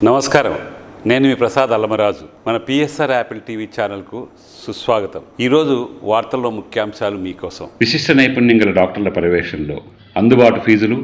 నమస్కారం, నేను మీ ప్రసాద్ అల్లమరాజు. మన పిఎస్ఆర్ యాపిల్ టీవీ ఛానల్కు సుస్వాగతం. ఈరోజు వార్తల్లో ముఖ్యాంశాలు మీకోసం. విశిష్ట నైపుణ్యం గల డాక్టర్ల పర్యవేక్షణలో అందుబాటు ఫీజులు,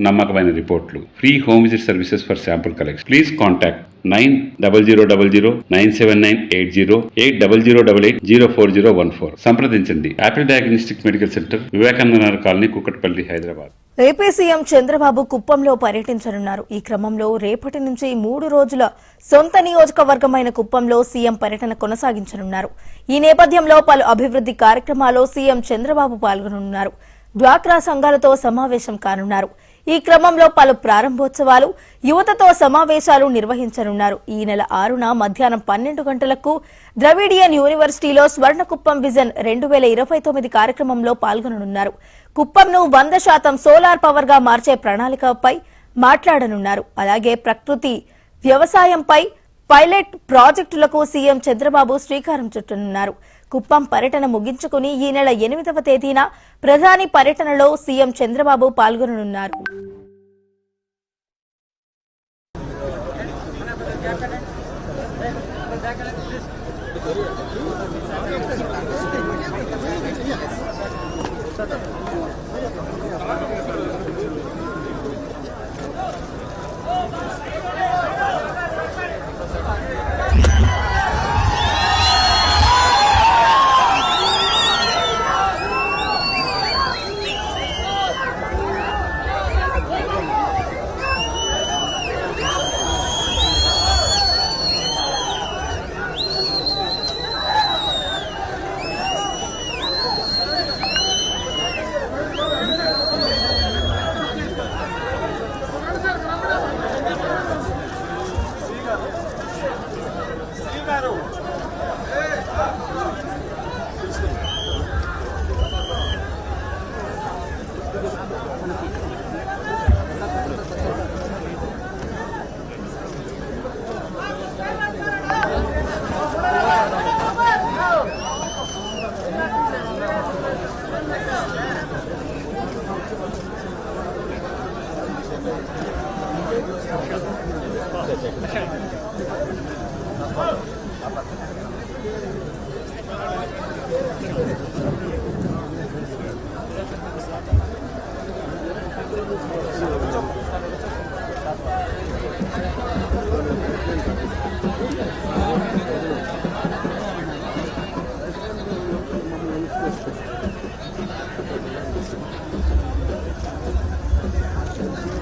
నమ్మకమైన రిపోర్ట్లు, free home visit services for sample collection. Please contact 9000097980 8008804014. సంప్రదించండి. Apple diagnostic medical centre, Vivekananda Nagar colony, Kukatpally, Hyderabad. AP CM Chandrababu కుప్పంలో పర్యటించనున్నారు. ఈ క్రమంలో రేపటి నుంచి 3 రోజుల సొంత నియోజకవర్గమైన కుప్పంలో సీఎం పర్యటన కొనసాగించనున్నారు. ఈ నేపథ్యంలో పలు అభివృద్ధి కార్యక్రమాల్లో సీఎం చంద్రబాబు పాల్గొననున్నారు. డ్వాక్రా సంఘాలతో సమావేశం కానున్నారు. ఈ క్రమంలో పలు ప్రారంభోత్సవాలు, యువతతో సమావేశాలు నిర్వహించనున్నారు. ఈ నెల 6న మధ్యాహ్నం 12 గంటలకు ద్రవిడియన్ యూనివర్సిటీలో స్వర్ణకుప్పం విజన్ 2029 కార్యక్రమంలో పాల్గొననున్నారు. కుప్పంను 100% సోలార్ పవర్ గా మార్చే ప్రణాళికపై మాట్లాడనున్నారు. అలాగే ప్రకృతి వ్యవసాయంపై పైలట్ ప్రాజెక్టులకు సీఎం చంద్రబాబు శ్రీకారం చుట్టనున్నారు. కుప్పం పర్యటన ముగించుకుని ఈ నెల 8వ తేదీన ప్రధాని పర్యటనలో సీఎం చంద్రబాబు పాల్గొననున్నారు.